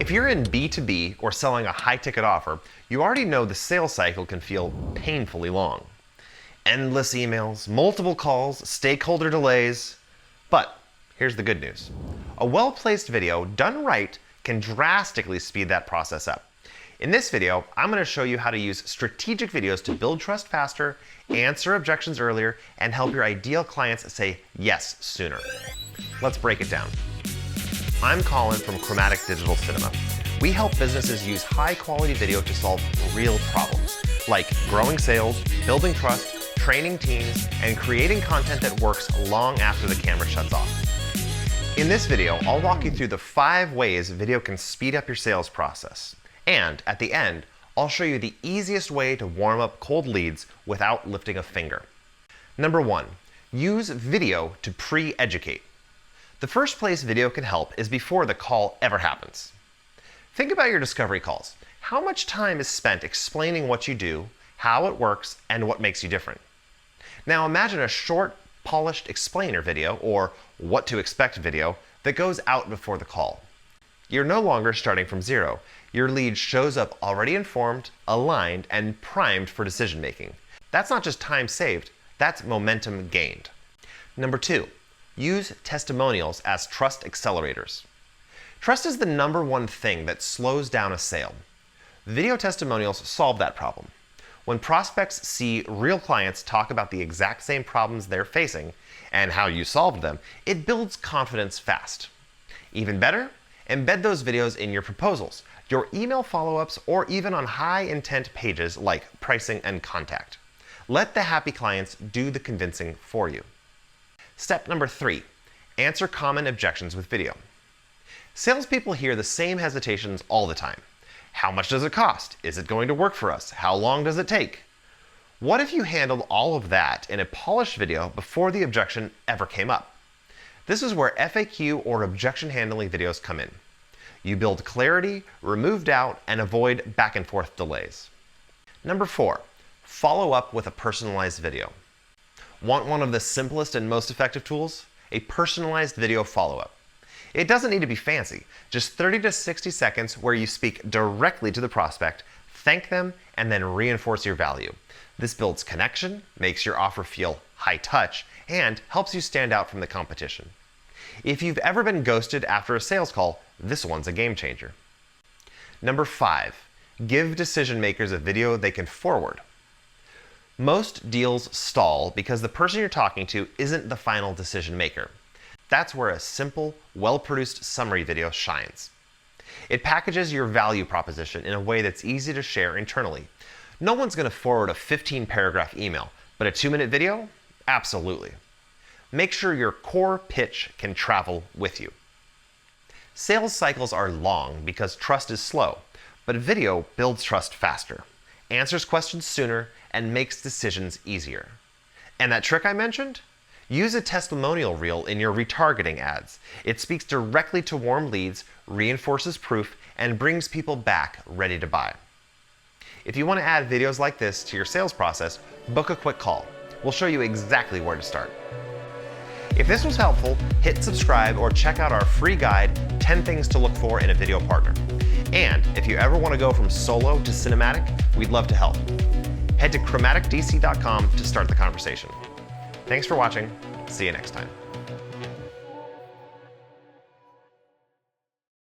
If you're in B2B or selling a high-ticket offer, you already know the sales cycle can feel painfully long. Endless emails, multiple calls, stakeholder delays. But here's the good news. A well-placed video done right can drastically speed that process up. In this video, I'm going to show you how to use strategic videos to build trust faster, answer objections earlier, and help your ideal clients say yes sooner. Let's break it down. I'm Colin from Chromatic Digital Cinema. We help businesses use high-quality video to solve real problems, like growing sales, building trust, training teams, and creating content that works long after the camera shuts off. In this video, I'll walk you through the 5 ways video can speed up your sales process. And at the end, I'll show you the easiest way to warm up cold leads without lifting a finger. Number 1, use video to pre-educate. The first place video can help is before the call ever happens. Think about your discovery calls. How much time is spent explaining what you do, how it works, and what makes you different? Now imagine a short, polished explainer video, or what to expect video, that goes out before the call. You're no longer starting from zero. Your lead shows up already informed, aligned, and primed for decision making. That's not just time saved, that's momentum gained. Number 2, use testimonials as trust accelerators. Trust is the #1 thing that slows down a sale. Video testimonials solve that problem. When prospects see real clients talk about the exact same problems they're facing and how you solved them, it builds confidence fast. Even better, embed those videos in your proposals, your email follow-ups, or even on high-intent pages like pricing and contact. Let the happy clients do the convincing for you. Step number 3, answer common objections with video. Salespeople hear the same hesitations all the time. How much does it cost? Is it going to work for us? How long does it take? What if you handled all of that in a polished video before the objection ever came up? This is where FAQ or objection handling videos come in. You build clarity, remove doubt, and avoid back and forth delays. Number 4, follow up with a personalized video. Want one of the simplest and most effective tools? A personalized video follow-up. It doesn't need to be fancy, just 30 to 60 seconds where you speak directly to the prospect, thank them, and then reinforce your value. This builds connection, makes your offer feel high touch, and helps you stand out from the competition. If you've ever been ghosted after a sales call, this one's a game changer. Number 5, give decision makers a video they can forward. Most deals stall because the person you're talking to isn't the final decision maker. That's where a simple, well-produced summary video shines. It packages your value proposition in a way that's easy to share internally. No one's going to forward a 15-paragraph email, but a 2-minute video? Absolutely. Make sure your core pitch can travel with you. Sales cycles are long because trust is slow, but video builds trust faster, answers questions sooner, and makes decisions easier. And that trick I mentioned? Use a testimonial reel in your retargeting ads. It speaks directly to warm leads, reinforces proof, and brings people back ready to buy. If you want to add videos like this to your sales process, book a quick call. We'll show you exactly where to start. If this was helpful, hit subscribe or check out our free guide, 10 Things to Look For in a Video Partner. And if you ever want to go from solo to cinematic, we'd love to help. Head to chromaticdc.com to start the conversation. Thanks for watching. See you next time.